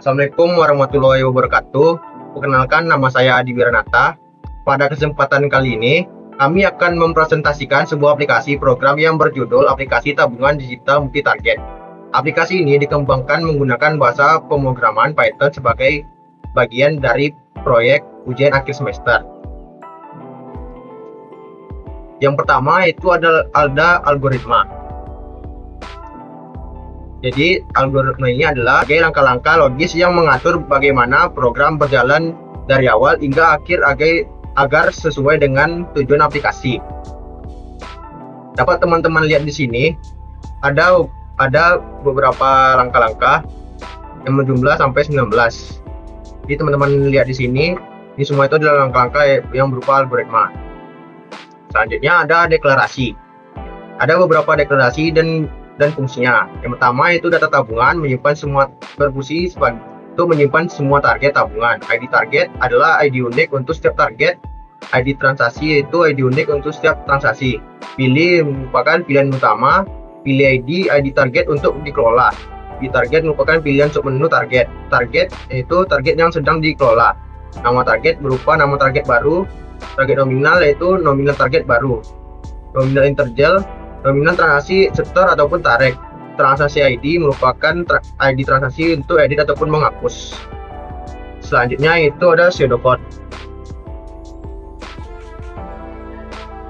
Assalamualaikum warahmatullahi wabarakatuh. Perkenalkan, nama saya Adi Wiranata. Pada kesempatan kali ini, kami akan mempresentasikan sebuah aplikasi program yang berjudul Aplikasi Tabungan Digital Multi-Target. Aplikasi ini dikembangkan menggunakan bahasa pemrograman Python sebagai bagian dari proyek ujian akhir semester. Yang pertama itu ada algoritma. Jadi algoritma ini adalah langkah-langkah logis yang mengatur bagaimana program berjalan dari awal hingga akhir agar sesuai dengan tujuan aplikasi. Dapat teman-teman lihat di sini ada beberapa langkah-langkah yang berjumlah sampai 19. Jadi teman-teman lihat di sini, ini semua itu adalah langkah-langkah yang berupa algoritma. Selanjutnya ada deklarasi. Ada beberapa deklarasi dan fungsinya. Yang pertama itu data tabungan berfungsi untuk menyimpan semua target tabungan. ID target adalah ID unik untuk setiap target. ID transaksi yaitu ID unik untuk setiap transaksi. Pilih merupakan pilihan utama. Pilih ID target untuk dikelola. ID target merupakan pilihan untuk menu target. Target yaitu target yang sedang dikelola. Nama target berupa nama target baru. Target nominal yaitu nominal target baru. Nominal interval, nominal transaksi setor ataupun tarik. Transaksi ID merupakan ID transaksi untuk edit ataupun menghapus. Selanjutnya itu ada pseudocode.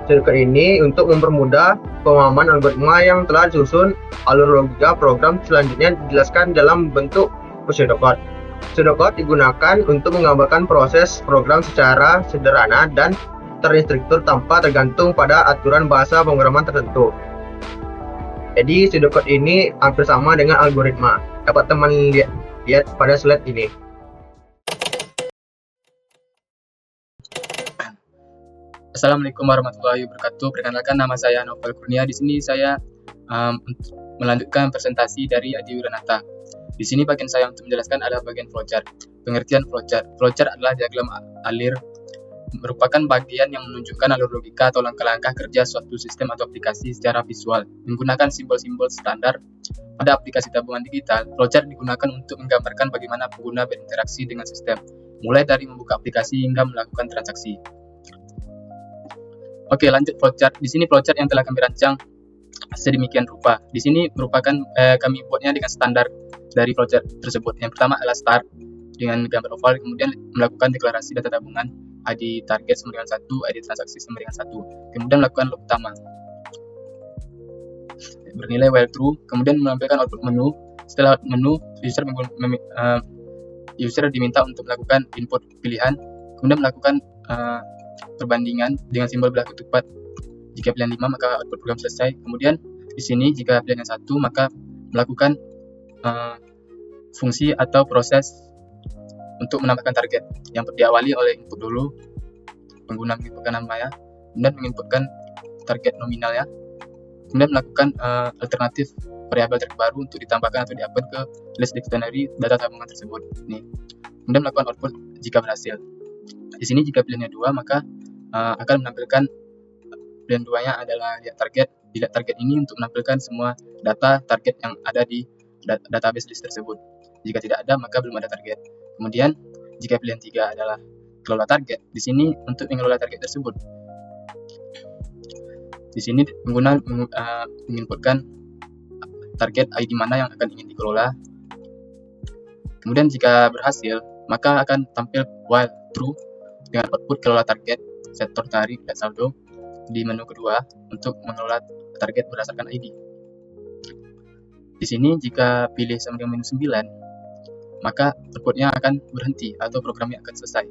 Pseudocode ini untuk mempermudah pemahaman algoritma yang telah disusun. Alur logika program selanjutnya dijelaskan dalam bentuk pseudocode. Pseudocode digunakan untuk menggambarkan proses program secara sederhana dan terstruktur tanpa tergantung pada aturan bahasa pemrograman tertentu. Jadi pseudocode ini hampir sama dengan algoritma. Dapat teman lihat pada slide ini. Assalamualaikum warahmatullahi wabarakatuh. Perkenalkan, nama saya Novel Kurnia. Di sini saya melanjutkan presentasi dari Adi Wiranata. Di sini bagian saya untuk menjelaskan adalah bagian flowchart. Pengertian flowchart. Flowchart adalah diagram alir, merupakan bagian yang menunjukkan alur logika atau langkah-langkah kerja suatu sistem atau aplikasi secara visual. Menggunakan simbol-simbol standar pada aplikasi tabungan digital, flowchart digunakan untuk menggambarkan bagaimana pengguna berinteraksi dengan sistem, mulai dari membuka aplikasi hingga melakukan transaksi. Oke, lanjut flowchart. Di sini flowchart yang telah kami rancang sedemikian rupa. Di sini merupakan kami buatnya dengan standar dari flowchart tersebut. Yang pertama adalah start dengan gambar oval, kemudian melakukan deklarasi data tabungan, ID target sama dengan 1, ID transaksi sama dengan 1. Kemudian melakukan loop utama. Bernilai while true, kemudian menampilkan output menu. Setelah menu, user diminta untuk melakukan input pilihan, kemudian melakukan perbandingan dengan simbol belah kutub 4. Jika pilihan 5 maka output program selesai. Kemudian di sini jika pilihan yang 1 maka melakukan fungsi atau proses untuk menambahkan target yang diawali oleh input dulu, pengguna menginputkan namanya, kemudian menginputkan target nominalnya, kemudian melakukan alternatif variabel target baru untuk ditambahkan atau di-append ke list dictionary data tabungan tersebut. Nih. Kemudian melakukan output jika berhasil. Di sini jika pilihannya 2 maka akan menampilkan pilihan 2-nya adalah lihat target. Dilihat target ini untuk menampilkan semua data target yang ada di database list tersebut. Jika tidak ada maka belum ada target. Kemudian jika pilihan 3 adalah kelola target, di sini untuk mengelola target tersebut. Di sini pengguna menginputkan target ID mana yang akan ingin dikelola. Kemudian jika berhasil maka akan tampil while true dengan output kelola target, setor tarik dan saldo di menu kedua untuk mengelola target berdasarkan ID. Di sini jika pilih sama dengan menu 9 maka outputnya akan berhenti atau programnya akan selesai.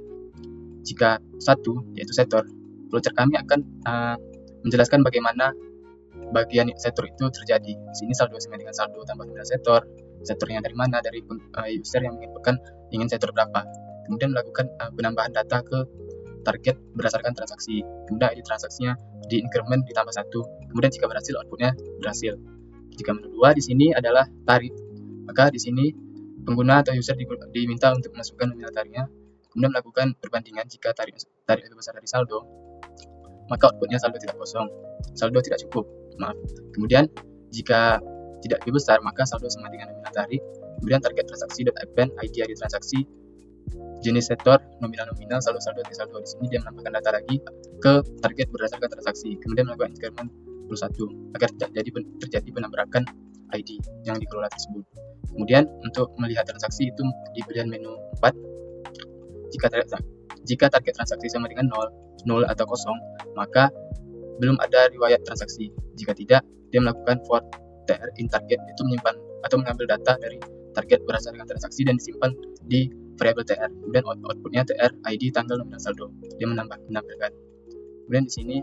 Jika 1 yaitu setor, flowchart kami akan menjelaskan bagaimana bagian setor itu terjadi. Di sini saldo sama dengan saldo tambah dengan setor. Setornya dari mana? Dari user yang menginputkan ingin setor berapa. Kemudian melakukan penambahan data ke target berdasarkan transaksi. Kemudian ID transaksinya di increment ditambah 1. Kemudian jika berhasil outputnya berhasil. Jika menu 2 di sini adalah tarik, maka di sini pengguna atau user diminta untuk memasukkan nominal tariknya, kemudian melakukan perbandingan. Jika tarik lebih besar dari saldo, maka outputnya saldo tidak kosong, saldo tidak cukup, maaf. Kemudian jika tidak lebih besar, maka saldo sama dengan nominal tarik. Kemudian target transaksi.append, ID transaksi, jenis sektor, nominal, saldo, saldo. Di sini dia menambahkan data lagi ke target berdasarkan transaksi, kemudian melakukan increment 21 agar terjadi penabrakan ID yang dikelola tersebut. Kemudian untuk melihat transaksi itu di pilihan menu 4, jika target transaksi sama dengan 0 atau kosong, maka belum ada riwayat transaksi. Jika tidak, dia melakukan for TR in target, itu menyimpan atau mengambil data dari target berdasarkan transaksi dan disimpan di variabel TR. Kemudian outputnya TR, ID, tanggal, nominal, saldo. Dia menampilkan. Kemudian di sini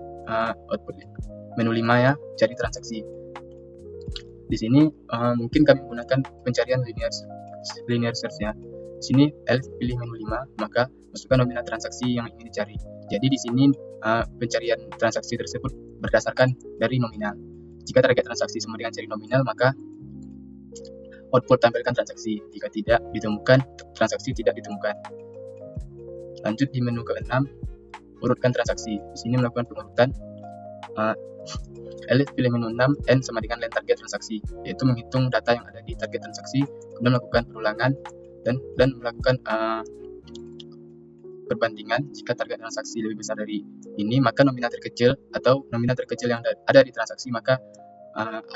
output menu 5 ya, cari transaksi. Di sini mungkin kami menggunakan pencarian linear search ya. Di sini pilih menu 5, maka masukkan nominal transaksi yang ingin dicari. Jadi di sini pencarian transaksi tersebut berdasarkan dari nominal. Jika target transaksi sama dengan cari nominal, maka output tampilkan transaksi. Jika tidak ditemukan, transaksi tidak ditemukan. Lanjut di menu ke-6, urutkan transaksi. Di sini melakukan pengurutan. Pilih menu 6, N sama dengan len target transaksi, yaitu menghitung data yang ada di target transaksi, kemudian melakukan perulangan dan melakukan perbandingan. Jika target transaksi lebih besar dari ini, maka nominal terkecil yang ada di transaksi maka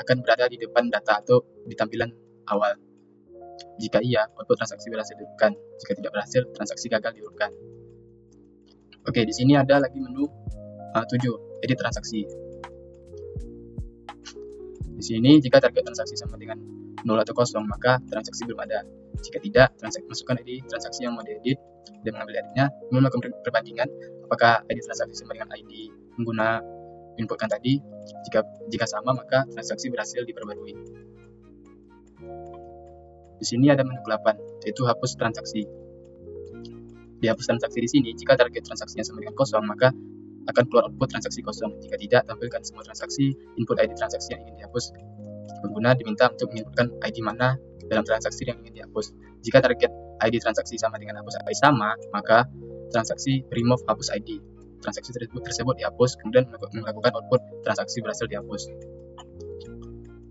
akan berada di depan data atau di tampilan awal. Jika iya, output transaksi berhasil diurutkan. Jika tidak berhasil, transaksi gagal diurutkan. Oke, di sini ada lagi menu 7, edit transaksi. Di sini jika target transaksi sama dengan 0 atau kosong, maka transaksi belum ada. Jika tidak, masukkan ID transaksi yang mau diedit dan mengambil ID-nya, kemudian melakukan perbandingan apakah ID transaksi sama dengan ID pengguna inputkan tadi. Jika sama, maka transaksi berhasil diperbarui. Di sini ada menu 8, yaitu hapus transaksi. Di hapus transaksi di sini, jika target transaksinya sama dengan kosong, maka akan keluar output transaksi kosong. Jika tidak, tampilkan semua transaksi, input ID transaksi yang ingin dihapus. Pengguna diminta untuk menginputkan ID mana dalam transaksi yang ingin dihapus. Jika target ID transaksi sama dengan hapus ID sama, maka transaksi remove hapus ID. Transaksi tersebut dihapus, kemudian melakukan output transaksi berhasil dihapus.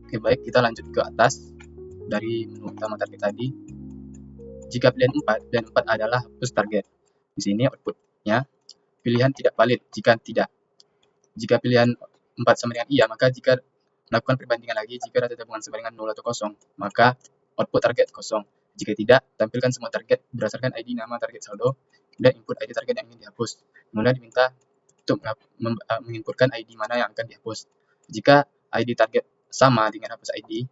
Oke, baik, kita lanjut ke atas dari menu utama target tadi. Jika pilihan 4 dan 4 adalah hapus target. Di sini outputnya pilihan tidak valid jika tidak. Jika pilihan 4 sama dengan iya, maka jika melakukan perbandingan lagi, jika data tabungan sama dengan 0 atau kosong, maka output target kosong. Jika tidak, tampilkan semua target berdasarkan ID, nama, target, saldo, dan input ID target yang ingin dihapus. Kemudian diminta untuk menginputkan ID mana yang akan dihapus. Jika ID target sama dengan hapus ID,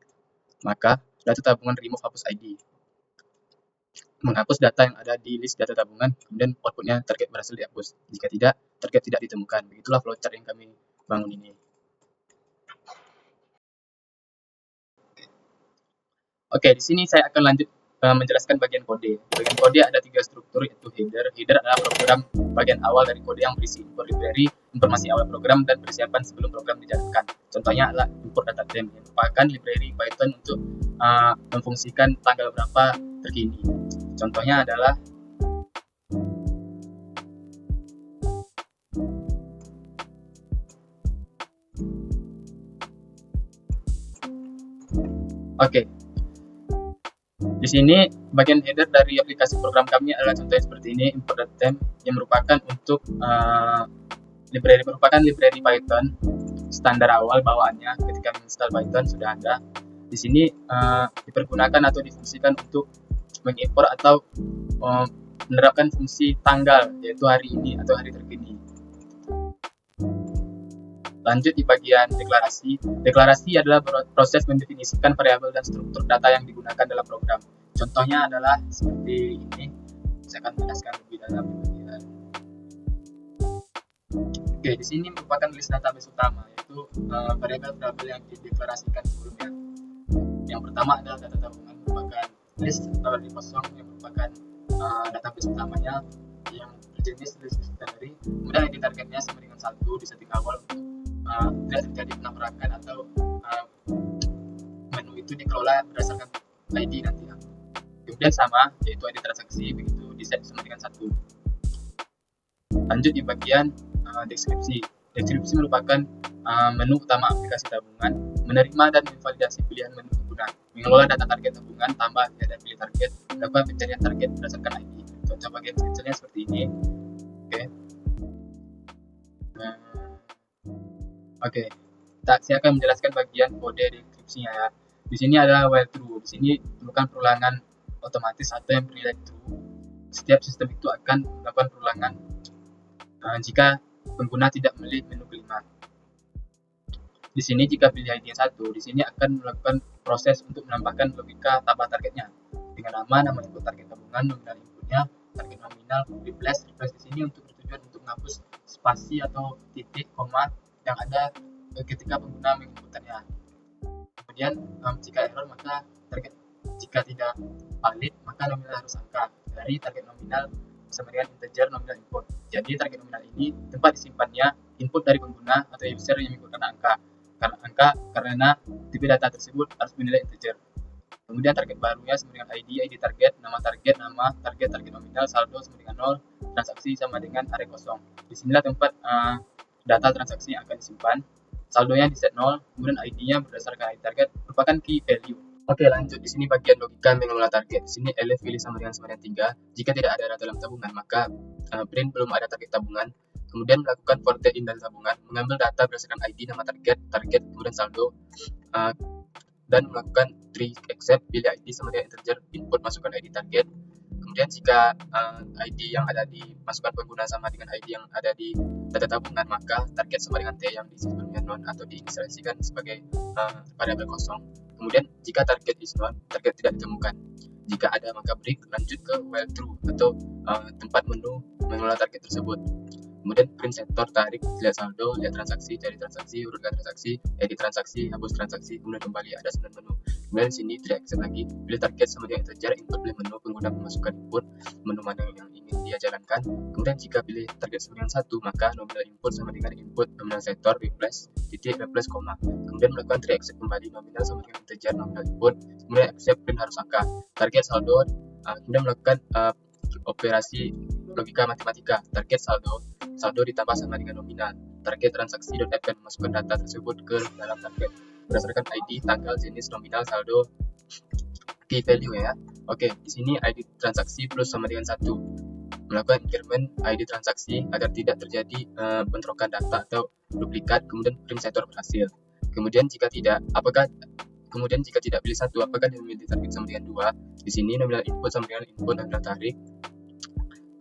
maka data tabungan remove hapus ID. Menghapus data yang ada di list data tabungan, kemudian outputnya target berhasil dihapus. Jika tidak, target tidak ditemukan. Begitulah flowchart yang kami bangun ini. Oke, di sini saya akan lanjut menjelaskan bagian kode. Bagian kode ada 3 struktur, yaitu header. Header adalah program bagian awal dari kode yang berisi import library, informasi awal program, dan persiapan sebelum program dijalankan. Contohnya adalah import data frame, yang merupakan library Python untuk memfungsikan tanggal berapa terkini. Contohnya adalah di sini bagian header dari aplikasi program kami adalah contohnya seperti ini, import data frame, yang merupakan untuk library Python standar awal bawaannya ketika menginstal Python sudah ada. Di sini dipergunakan atau difungsikan untuk mengimpor atau menerapkan fungsi tanggal, yaitu hari ini atau hari terkini. Lanjut di bagian deklarasi. Deklarasi adalah proses mendefinisikan variabel dan struktur data yang digunakan dalam program. Contohnya adalah seperti ini. Saya akan menjelaskan lebih dalam di bagian. Oke, di sini merupakan list database utama, yaitu variabel-variabel yang dideklarasikan sebelumnya. Yang pertama adalah data tabungan, merupakan list atau di kosong yang merupakan database utamanya yang berjenis list dictionary. Kemudian ID targetnya sama dengan 1 di setting awal untuk tidak terjadi penabrakan atau menu itu dikelola berdasarkan ID nanti. Kemudian sama, yaitu ID transaksi, begitu di set sama dengan 1. Lanjut di bagian deskripsi. Deskripsi merupakan menu utama aplikasi tabungan, menerima dan memvalidasi pilihan menu pengguna. Mengelola data target tabungan, tambah dan pilih target, melakukan pencarian target berdasarkan ID. Contoh bagian kecilnya seperti ini. Oke, saya akan menjelaskan bagian kode deskripsinya ya. Di sini adalah while true. Di sini merupakan perulangan otomatis atau yang bernilai true. Setiap sistem itu akan melakukan perulangan jika pengguna tidak memilih menu kelima. Di sini jika pilih ID 1, di sini akan melakukan proses untuk menambahkan logika tambah targetnya dengan nama input target tabungan, nominal inputnya, target nominal, replace di sini untuk bertujuan untuk menghapus spasi atau titik, koma yang ada ketika pengguna menginputkannya. Kemudian jika error maka target, jika tidak valid maka nominal harus angka dari target nominal sama dengan integer nominal input. Jadi target nominal ini tempat disimpannya input dari pengguna atau user yang menginputkan karena tipe data tersebut harus bernilai integer. Kemudian target barunya sama dengan ID target, nama target nominal, saldo sama dengan 0, transaksi sama dengan array kosong. Disinilah tempat data transaksi yang akan disimpan. Saldonya di set 0, kemudian ID-nya berdasarkan ID target merupakan key value. Oke, lanjut. Di sini bagian logika mengelola target. Di sini elif pilih sama dengan 3. Jika tidak ada data dalam tabungan, maka print belum ada target tabungan. Kemudian melakukan for date in dari tabungan, mengambil data berdasarkan ID, nama target, kemudian saldo, dan melakukan tree except pilih ID sama dengan integer, input masukkan ID target. Kemudian jika ID yang ada di masukan pengguna sama dengan ID yang ada di data tabungan, maka target sama dengan T yang diisi sebelumnya non atau diinisialisasikan sebagai variabel kosong. Kemudian jika target is non, target tidak ditemukan. Jika ada maka break, lanjut ke while true atau tempat menu mengelola target tersebut. Kemudian print sektor, tarik, lihat saldo, lihat transaksi, cari transaksi, urutkan transaksi, edit transaksi, hapus transaksi, kemudian kembali ada 9 menu. Kemudian di sini tidak accept lagi, pilih target sama dengan integer, input pilih menu, pengguna memasukkan input, menu mana yang ingin dia jalankan. Kemudian jika pilih target sama dengan 1, maka nominal input sama dengan input nominal sektor, replace, koma. Kemudian melakukan tree accept kembali, nominal sama dengan integer, nominal input, kemudian accept print harus angka, target saldo, kemudian melakukan operasi logika matematika, target saldo ditambah sama dengan nominal, target transaksi.append, masukkan data tersebut ke dalam target berdasarkan ID, tanggal, jenis, nominal, saldo, key value ya. Oke, di sini ID transaksi plus sama dengan 1. Melakukan increment ID transaksi agar tidak terjadi bentrokan data atau duplikat, kemudian print sektor berhasil. Kemudian jika tidak pilih 1, apakah dia memilih target sama dengan 2? Di sini nominal input sama dengan input nominal tarik.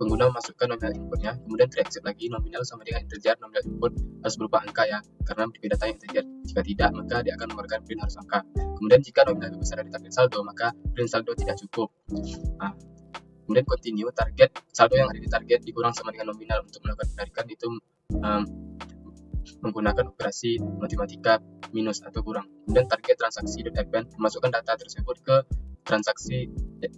Pengguna memasukkan nominal inputnya, kemudian tree accept lagi, nominal sama dengan integer, nominal input harus berupa angka ya, karena tipe data yang integer. Jika tidak, maka dia akan mengeluarkan print harus angka. Kemudian jika nominal lebih besar dari target saldo, maka print saldo tidak cukup. Kemudian continue, target saldo yang ada di target dikurang sama dengan nominal. Untuk melakukan penarikan itu menggunakan operasi matematika minus atau kurang. Kemudian target transaksi.append, memasukkan data tersebut ke transaksi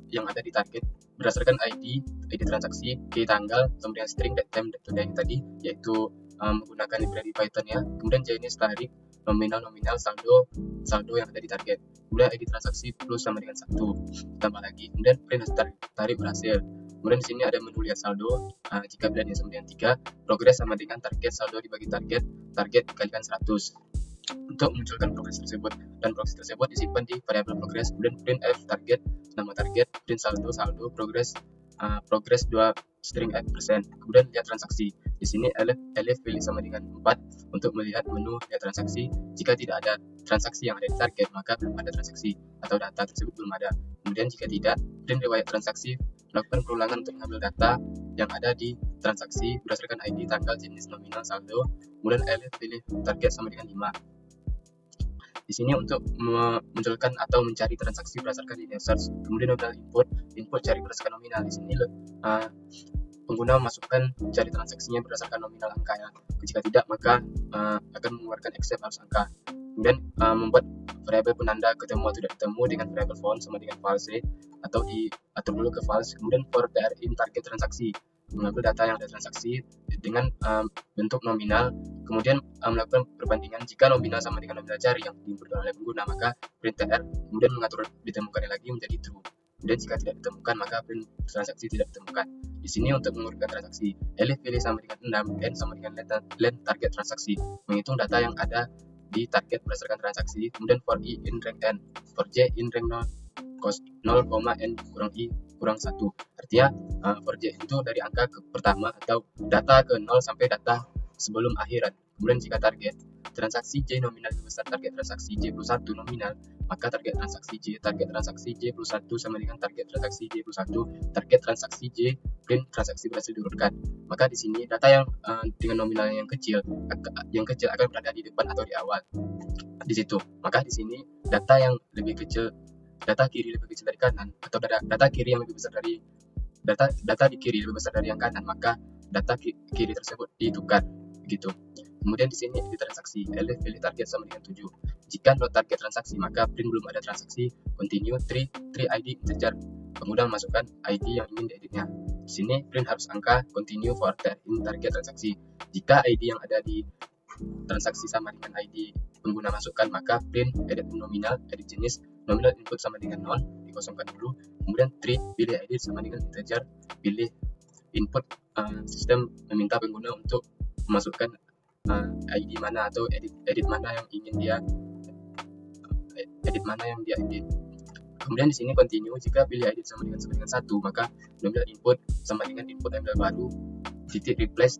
yang ada di target berdasarkan ID transaksi, key tanggal, kemudian string, date time, date yang tadi, yaitu menggunakan library Python ya. Kemudian jenis tarik, nominal, saldo yang ada di target. Kemudian ID transaksi plus sama dengan 1, tambah lagi. Kemudian print tarik berhasil. Kemudian di sini ada menu lihat saldo, jika bilangnya sama dengan 3, progres sama dengan target, saldo dibagi target dikalikan 100. Untuk memunculkan progres tersebut, dan progres tersebut disimpan di variabel progres. Kemudian print f target, nama target, print saldo, progres 2 string f%. Kemudian lihat transaksi. Di sini elif pilih sama dengan 4 untuk melihat menu lihat transaksi. Jika tidak ada transaksi yang ada di target, maka belum ada transaksi atau data tersebut belum ada. Kemudian jika tidak, print riwayat transaksi, melakukan perulangan untuk mengambil data yang ada di transaksi berdasarkan ID, tanggal, jenis, nominal, saldo. Kemudian elif pilih target sama dengan 5. Di sini untuk memunculkan atau mencari transaksi berdasarkan linear search. Kemudian nominal input cari berdasarkan nominal. Di sini pengguna memasukkan cari transaksinya berdasarkan nominal angka ya. Jika tidak, maka akan mengeluarkan accept harus angka. Kemudian membuat variabel penanda ketemu atau tidak ketemu dengan variabel font sama dengan false atau diatur dulu ke false. Kemudian for in target transaksi, mengambil data yang ada transaksi dengan bentuk nominal, kemudian melakukan perbandingan. Jika nominal sama dengan nominal cari yang diinputkan oleh pengguna, maka print tr, kemudian mengatur ditemukannya lagi menjadi true. Kemudian jika tidak ditemukan, maka print transaksi tidak ditemukan. Di sini untuk mengurutkan transaksi, elif pilih sama dengan 6, n sama dengan len target transaksi, menghitung data yang ada di target berdasarkan transaksi. Kemudian for i in rank n, for j in rank 0, cos 0, n kurang i kurang 1. Artinya for j itu dari angka ke pertama atau data ke 0 sampai data sebelum akhiran. Kemudian jika target transaksi j nominal lebih besar target transaksi j plus 1 nominal, maka target transaksi j plus 1 sama dengan target transaksi j plus 1, target transaksi j print transaksi berhasil diurutkan. Maka di sini data yang dengan nominal yang kecil akan berada di depan atau di awal di situ. Maka di sini data yang lebih kecil, data kiri lebih kecil dari kanan, atau data kiri yang lebih besar dari data di kiri lebih besar dari yang kanan, maka data kiri tersebut ditukar begitu. Kemudian di sini edit transaksi, elif pilih target sama dengan 7. Jika no target transaksi, maka print belum ada transaksi, continue tree ID integer. Kemudian masukkan ID yang ingin dieditnya. Di sini print harus angka, continue for in target transaksi. Jika ID yang ada di transaksi sama dengan ID pengguna masukkan, maka print edit nominal, edit jenis, nominal input sama dengan 0, dikosongkan dulu. Kemudian tree pilih ID sama dengan integer, pilih input, sistem meminta pengguna untuk memasukkan ID mana atau edit mana yang ingin dia edit. Kemudian di sini continue, jika pilih edit sama dengan 1, maka nominal input sama dengan input nominal baru, titik replace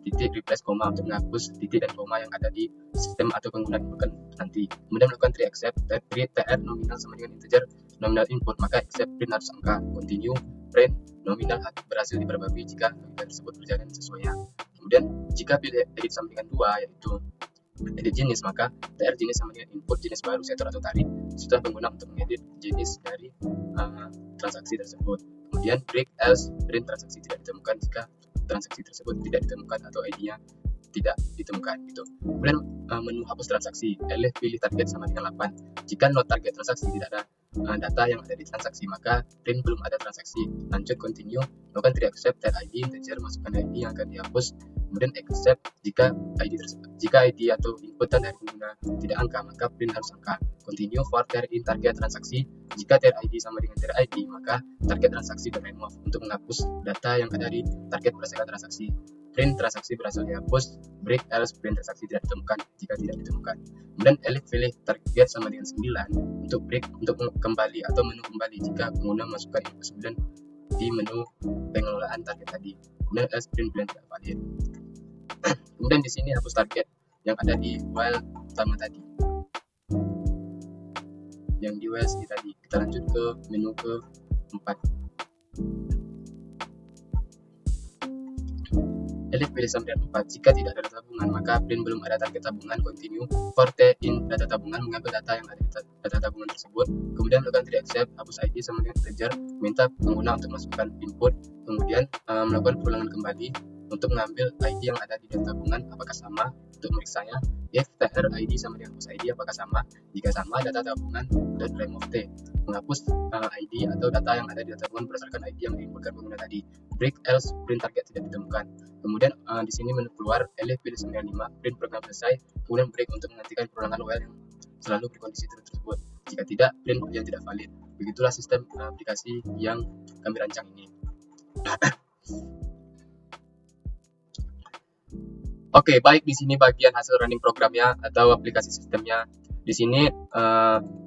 koma untuk menghapus titik dan koma yang ada di sistem atau pengguna input nanti. Kemudian melakukan tree accept, tree tr nominal sama dengan integer nominal input, maka accept print harus angka, continue print nominal berhasil diperbarui jika nominal tersebut berjalan sesuainya. Kemudian jika pilih edit sama dengan 2, yaitu edit jenis, maka tr jenis sama dengan input jenis baru setor atau tarik setelah pengguna untuk mengedit jenis dari transaksi tersebut. Kemudian break else, print transaksi tidak ditemukan jika transaksi tersebut tidak ditemukan atau ID-nya tidak ditemukan gitu. Kemudian menu hapus transaksi, elif pilih target sama dengan 8. Jika no target transaksi, tidak ada data yang ada di transaksi, maka print belum ada transaksi. Lanjut continue, lakukan tree accept tr ID integer, masukkan ID yang akan dihapus. Kemudian accept jika ID atau inputan dari pengguna tidak angka, maka print harus angka. Continue for tr in target transaksi. Jika tr ID sama dengan tr ID, maka target transaksi dan remove untuk menghapus data yang ada di target berdasarkan transaksi. Print transaksi berhasil dihapus, break else, print transaksi tidak ditemukan jika tidak ditemukan. Kemudian elif pilih target sama dengan 9 untuk break, untuk kembali atau menu kembali jika pengguna masukkan info 9 di menu pengelolaan target tadi. Kemudian else print tidak valid. Kemudian di sini hapus target yang ada di while utama tadi, yang di while sini tadi. Kita lanjut ke menu ke-4. Elif pilih sama dengan 4. Jika tidak ada data tabungan, maka print belum ada target tabungan, continue for in data tabungan, mengambil data yang ada di data tabungan tersebut. Kemudian melakukan tree accept, hapus ID sama dengan integer, minta pengguna untuk masukkan input. Kemudian melakukan perulangan kembali untuk mengambil ID yang ada di data tabungan apakah sama, untuk meriksanya if tr ID sama dengan hapus ID apakah sama. Jika sama, data tabungan dan remove t, menghapus ID atau data yang ada di data tabungan berdasarkan ID yang diinputkan pengguna tadi. Break else, print target tidak ditemukan. Kemudian di sini menu keluar, elif pilih 95, print program selesai. Kemudian break untuk menghentikan perulangan while yang selalu berkondisi tersebut. Jika tidak, print yang tidak valid. Begitulah sistem aplikasi yang kami rancang ini. Oke, baik, di sini bagian hasil running programnya atau aplikasi sistemnya. Di sini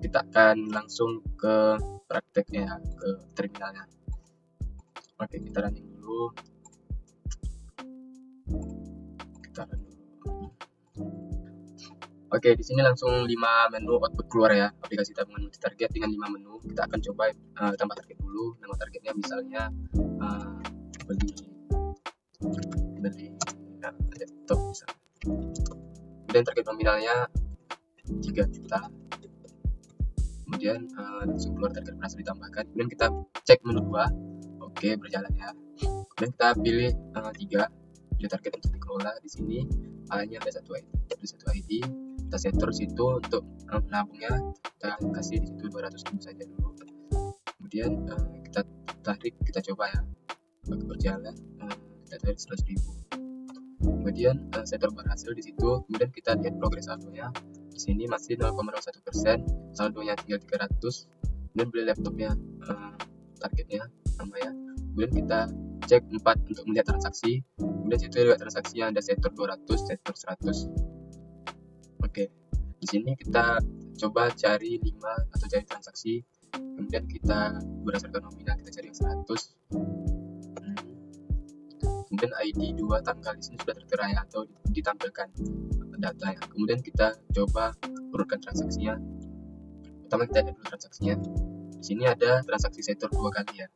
kita akan langsung ke prakteknya, ke terminalnya. Oke, kita running dulu. Oke, di sini langsung 5 menu output keluar ya, aplikasi tabungan multi target dengan 5 menu. Kita akan coba tambah target dulu. Nama targetnya misalnya beli laptop misalnya. Kemudian target nominalnya 3 juta. Kemudian langsung keluar target berhasil ditambahkan. Kemudian kita cek menu 2. Oke, berjalan ya. Kemudian kita pilih 3. Pilih target untuk dikelola. Di sini hanya ada satu ID. Kita setor situ untuk menabungnya. Kita kasih di situ 200.000 saja dulu. Kemudian kita tarik, kita coba ya. Bagi berjalan, kita tarik 100.000. Kemudian setor berhasil di situ. Kemudian kita lihat progres saldonya. Di sini masih 0,01%, saldonya tinggal 300. Kemudian beli laptopnya, targetnya sama ya. Kemudian kita cek 4 untuk melihat transaksi. Kemudian situ lihat transaksinya ada setor 200, setor 100. Oke. Di sini kita coba cari 5 atau cari transaksi, kemudian kita berdasarkan nominal kita cari yang 100. Kemudian ID 2 tanggal di sini sudah tertera ya, atau ditampilkan data ya. Kemudian kita coba urutkan transaksinya. Pertama kita lihat dulu transaksinya. Di sini ada transaksi setor 2 kali ya.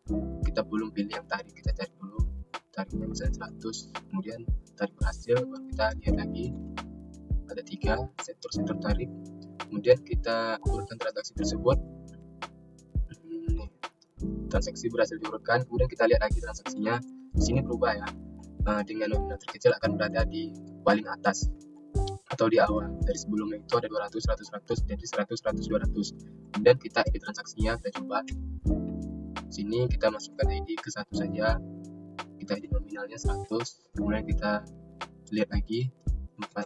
Kita belum pilih yang tarif, kita cari dulu tarifnya misalnya 100. Kemudian tarif berhasil, baru kita lihat lagi ada 3 setor tarif. Kemudian kita urutkan transaksi tersebut. Transaksi berhasil diurutkan. Kemudian kita lihat lagi transaksinya. Di sini berubah ya. Dengan nominal terkecil akan berada di paling atas atau di awal. Dari sebelumnya itu ada 200, 100, 100, jadi 100, 100, 200. Kemudian kita edit transaksinya, kita coba. Sini kita masukkan ID ke 1 saja. Kita edit nominalnya 100. Kemudian kita lihat lagi 4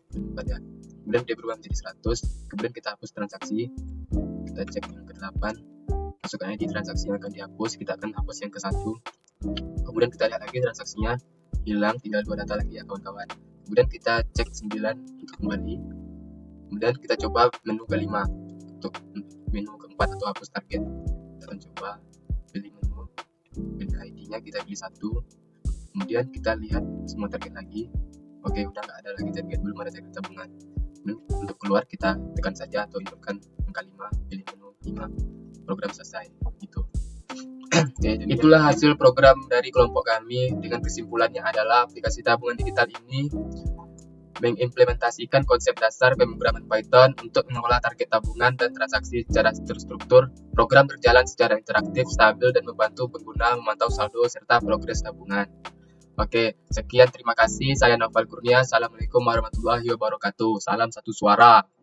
ya. Kemudian dia berubah menjadi 100. Kemudian kita hapus transaksi. Kita cek yang ke-8. Masukkan ID transaksi yang akan dihapus. Kita akan hapus yang ke-1. Kemudian kita lihat lagi transaksinya hilang, tinggal 2 data lagi ya kawan-kawan. Kemudian kita cek 9 untuk kembali. Kemudian kita coba menu ke-5 untuk menu ke-4 atau hapus target. Kita akan coba pilih menu, pilih ID-nya, kita pilih 1. Kemudian kita lihat semua target lagi. Oke, udah nggak ada lagi target, belum ada target tabungan. Untuk keluar kita tekan saja atau inputkan angka 5, pilih menu 5, program selesai. Gitu. Oke, itulah hasil program dari kelompok kami. Dengan kesimpulannya adalah aplikasi tabungan digital ini mengimplementasikan konsep dasar pemrograman Python untuk mengolah target tabungan dan transaksi secara terstruktur. Program berjalan secara interaktif, stabil, dan membantu pengguna memantau saldo serta progres tabungan. Oke, sekian, terima kasih. Saya Noval Kurnia. Assalamualaikum warahmatullahi wabarakatuh. Salam satu suara.